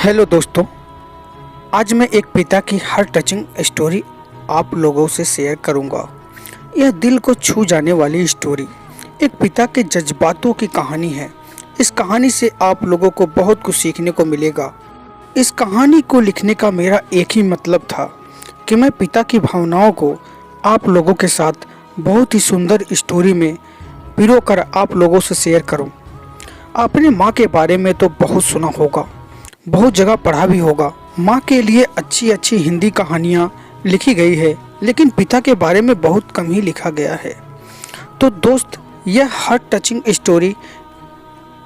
Hello दोस्तों, आज मैं एक पिता की हार्ट टचिंग स्टोरी आप लोगों से शेयर करूंगा। यह दिल को छू जाने वाली स्टोरी एक पिता के जज्बातों की कहानी है। इस कहानी से आप लोगों को बहुत कुछ सीखने को मिलेगा। इस कहानी को लिखने का मेरा एक ही मतलब था कि मैं पिता की भावनाओं को आप लोगों के साथ बहुत ही सुंदर स्टोरी में पिरोकर आप लोगों से शेयर करूं। आपने माँ के बारे में तो बहुत सुना होगा, बहुत जगह पढ़ा भी होगा। माँ के लिए अच्छी अच्छी हिंदी कहानियाँ लिखी गई है, लेकिन पिता के बारे में बहुत कम ही लिखा गया है। तो दोस्त, यह हार्ट टचिंग स्टोरी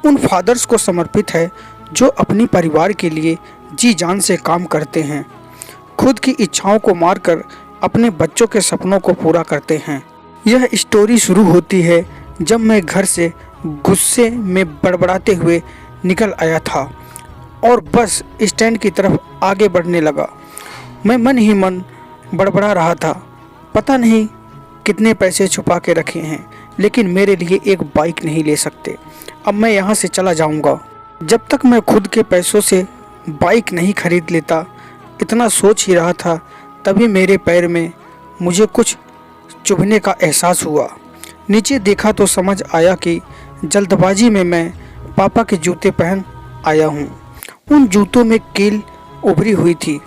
उन फादर्स को समर्पित है जो अपनी परिवार के लिए जी जान से काम करते हैं, खुद की इच्छाओं को मारकर अपने बच्चों के सपनों को पूरा करते हैं। यह स्टोरी शुरू होती है जब मैं घर से गुस्से में बड़बड़ाते हुए निकल आया था और बस स्टैंड की तरफ आगे बढ़ने लगा। मैं मन ही मन बड़बड़ा रहा था, पता नहीं कितने पैसे छुपा के रखे हैं, लेकिन मेरे लिए एक बाइक नहीं ले सकते। अब मैं यहाँ से चला जाऊँगा। जब तक मैं खुद के पैसों से बाइक नहीं खरीद लेता, इतना सोच ही रहा था, तभी मेरे पैर में मुझे कुछ चुभने का एहसास हुआ। नीचे देखा तो समझ आया कि जल्दबाजी में मैं पापा के जूते पहन आया हूँ। उन जूतों में कील उभरी हुई थी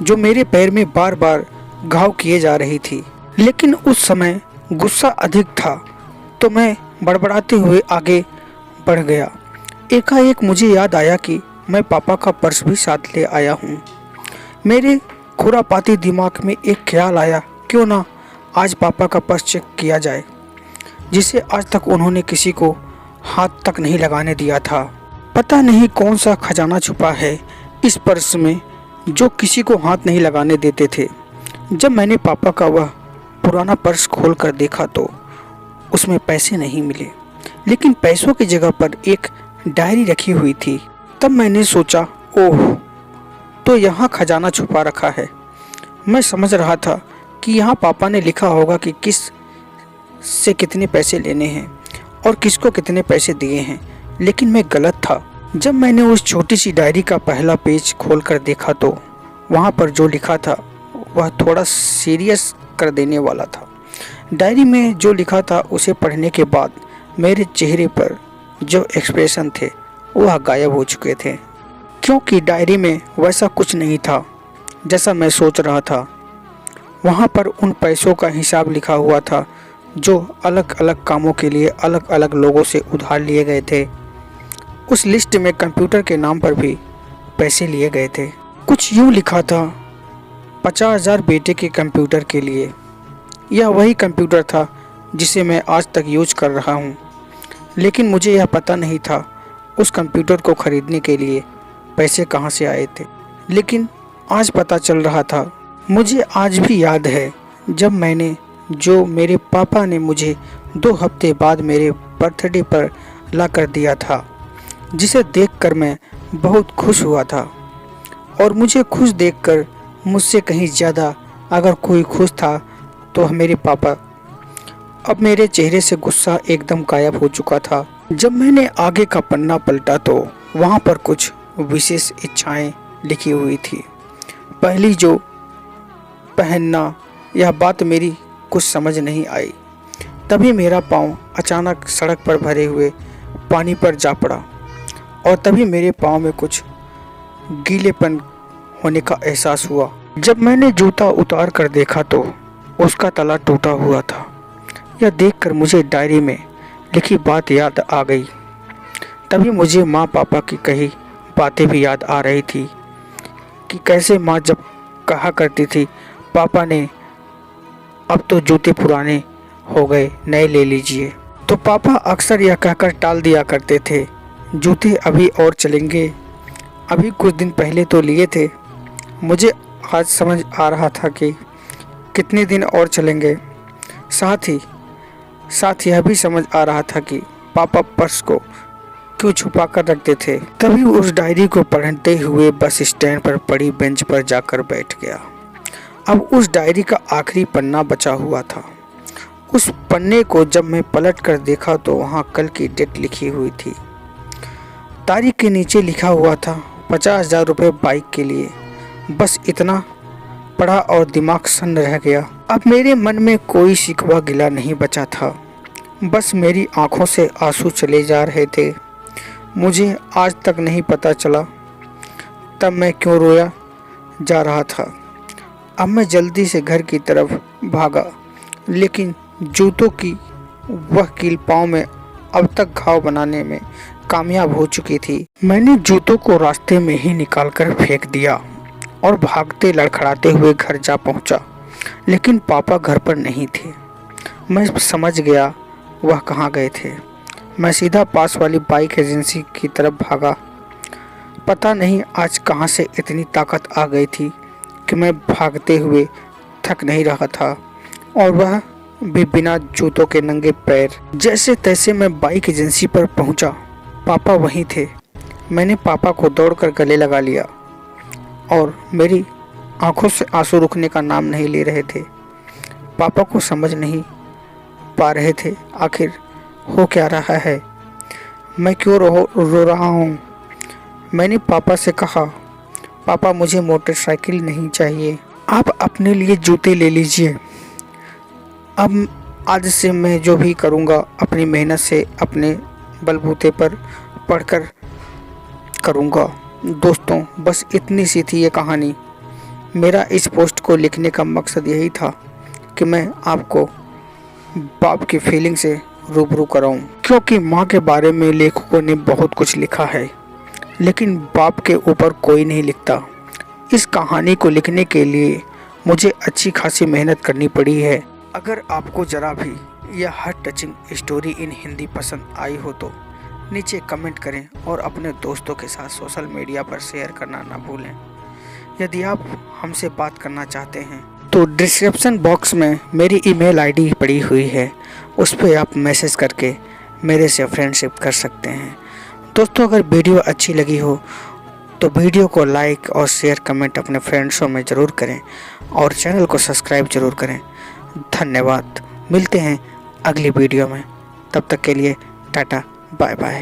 जो मेरे पैर में बार बार घाव किए जा रही थी, लेकिन उस समय गुस्सा अधिक था तो मैं बड़बड़ाते हुए आगे बढ़ गया। एकाएक मुझे याद आया कि मैं पापा का पर्स भी साथ ले आया हूँ। मेरे खुरापाती दिमाग में एक ख्याल आया, क्यों ना आज पापा का पर्स चेक किया जाए, जिसे आज तक उन्होंने किसी को हाथ तक नहीं लगाने दिया था। पता नहीं कौन सा खजाना छुपा है इस पर्स में जो किसी को हाथ नहीं लगाने देते थे। जब मैंने पापा का वह पुराना पर्स खोल कर देखा तो उसमें पैसे नहीं मिले, लेकिन पैसों की जगह पर एक डायरी रखी हुई थी। तब मैंने सोचा, ओह, तो यहाँ खजाना छुपा रखा है। मैं समझ रहा था कि यहाँ पापा ने लिखा होगा कि किस से कितने पैसे लेने हैं और किसको कितने पैसे दिए हैं, लेकिन मैं गलत था। जब मैंने उस छोटी सी डायरी का पहला पेज खोलकर देखा तो वहाँ पर जो लिखा था वह थोड़ा सीरियस कर देने वाला था। डायरी में जो लिखा था उसे पढ़ने के बाद मेरे चेहरे पर जो एक्सप्रेशन थे वह गायब हो चुके थे, क्योंकि डायरी में वैसा कुछ नहीं था जैसा मैं सोच रहा था। वहाँ पर उन पैसों का हिसाब लिखा हुआ था जो अलग अलग कामों के लिए अलग अलग लोगों से उधार लिए गए थे। उस लिस्ट में कंप्यूटर के नाम पर भी पैसे लिए गए थे। कुछ यूँ लिखा था, 50,000 बेटे के कंप्यूटर के लिए। यह वही कंप्यूटर था जिसे मैं आज तक यूज कर रहा हूँ, लेकिन मुझे यह पता नहीं था उस कंप्यूटर को खरीदने के लिए पैसे कहाँ से आए थे। लेकिन आज पता चल रहा था। मुझे आज भी याद है जब मैंने जो मेरे पापा ने मुझे 2 हफ्ते बाद मेरे बर्थडे पर ला कर दिया था, जिसे देखकर मैं बहुत खुश हुआ था। और मुझे खुश देखकर मुझसे कहीं ज़्यादा अगर कोई खुश था तो मेरे पापा। अब मेरे चेहरे से गुस्सा एकदम गायब हो चुका था। जब मैंने आगे का पन्ना पलटा तो वहाँ पर कुछ विशेष इच्छाएं लिखी हुई थी। पहली जो पहनना, यह बात मेरी कुछ समझ नहीं आई। तभी मेरा पाँव अचानक सड़क पर भरे हुए पानी पर जा पड़ा और तभी मेरे पाँव में कुछ गीलेपन होने का एहसास हुआ। जब मैंने जूता उतार कर देखा तो उसका तला टूटा हुआ था। यह देखकर मुझे डायरी में लिखी बात याद आ गई। तभी मुझे माँ पापा की कही बातें भी याद आ रही थी कि कैसे माँ जब कहा करती थी, पापा ने अब तो जूते पुराने हो गए, नए ले लीजिए। तो पापा अक्सर यह कहकर टाल दिया करते थे, जूते अभी और चलेंगे, अभी कुछ दिन पहले तो लिए थे। मुझे आज समझ आ रहा था कि कितने दिन और चलेंगे। साथ यह भी समझ आ रहा था कि पापा पर्स को क्यों छुपा कर रखते थे। तभी उस डायरी को पढ़ते हुए बस स्टैंड पर पड़ी बेंच पर जाकर बैठ गया। अब उस डायरी का आखिरी पन्ना बचा हुआ था। उस पन्ने को जब मैं पलट कर देखा तो वहाँ कल की डेट लिखी हुई थी। तारीख के नीचे लिखा हुआ था 50,000 रुपये बाइक के लिए। बस इतना पढ़ा और दिमाग सन्न रह गया। अब मेरे मन में कोई शिकवा गिला नहीं बचा था, बस मेरी आंखों से आंसू चले जा रहे थे। मुझे आज तक नहीं पता चला तब मैं क्यों रोया जा रहा था। अब मैं जल्दी से घर की तरफ भागा, लेकिन जूतों की वह कील पाँव में अब तक घाव बनाने में कामयाब हो चुकी थी। मैंने जूतों को रास्ते में ही निकालकर फेंक दिया और भागते लड़खड़ाते हुए घर जा पहुंचा, लेकिन पापा घर पर नहीं थे। मैं समझ गया वह कहाँ गए थे। मैं सीधा पास वाली बाइक एजेंसी की तरफ भागा। पता नहीं आज कहाँ से इतनी ताकत आ गई थी कि मैं भागते हुए थक नहीं रहा था, और वह भी बिना जूतों के नंगे पैर। जैसे तैसे मैं बाइक एजेंसी पर पहुंचा। पापा वहीं थे। मैंने पापा को दौड़कर गले लगा लिया और मेरी आंखों से आंसू रुकने का नाम नहीं ले रहे थे। पापा को समझ नहीं पा रहे थे आखिर हो क्या रहा है, मैं क्यों रो रहा हूँ। मैंने पापा से कहा, पापा मुझे मोटरसाइकिल नहीं चाहिए, आप अपने लिए जूते ले लीजिए। अब आज से मैं जो भी करूँगा अपनी मेहनत से अपने बलबूते पर पढ़कर करूँगा। दोस्तों, बस इतनी सी थी ये कहानी। मेरा इस पोस्ट को लिखने का मकसद यही था कि मैं आपको बाप की फीलिंग से रूबरू कराऊं, क्योंकि माँ के बारे में लेखकों ने बहुत कुछ लिखा है, लेकिन बाप के ऊपर कोई नहीं लिखता। इस कहानी को लिखने के लिए मुझे अच्छी खासी मेहनत करनी पड़ी है। अगर आपको ज़रा भी यह heart touching story in Hindi पसंद आई हो तो नीचे कमेंट करें और अपने दोस्तों के साथ सोशल मीडिया पर शेयर करना ना भूलें। यदि आप हमसे बात करना चाहते हैं तो डिस्क्रिप्शन बॉक्स में मेरी ईमेल आईडी पड़ी हुई है, उस पर आप मैसेज करके मेरे से फ्रेंडशिप कर सकते हैं। दोस्तों, अगर वीडियो अच्छी लगी हो तो वीडियो को लाइक और शेयर कमेंट अपने फ्रेंड्सों में ज़रूर करें और चैनल को सब्सक्राइब ज़रूर करें। धन्यवाद। मिलते हैं अगली वीडियो में, तब तक के लिए टाटा बाय बाय।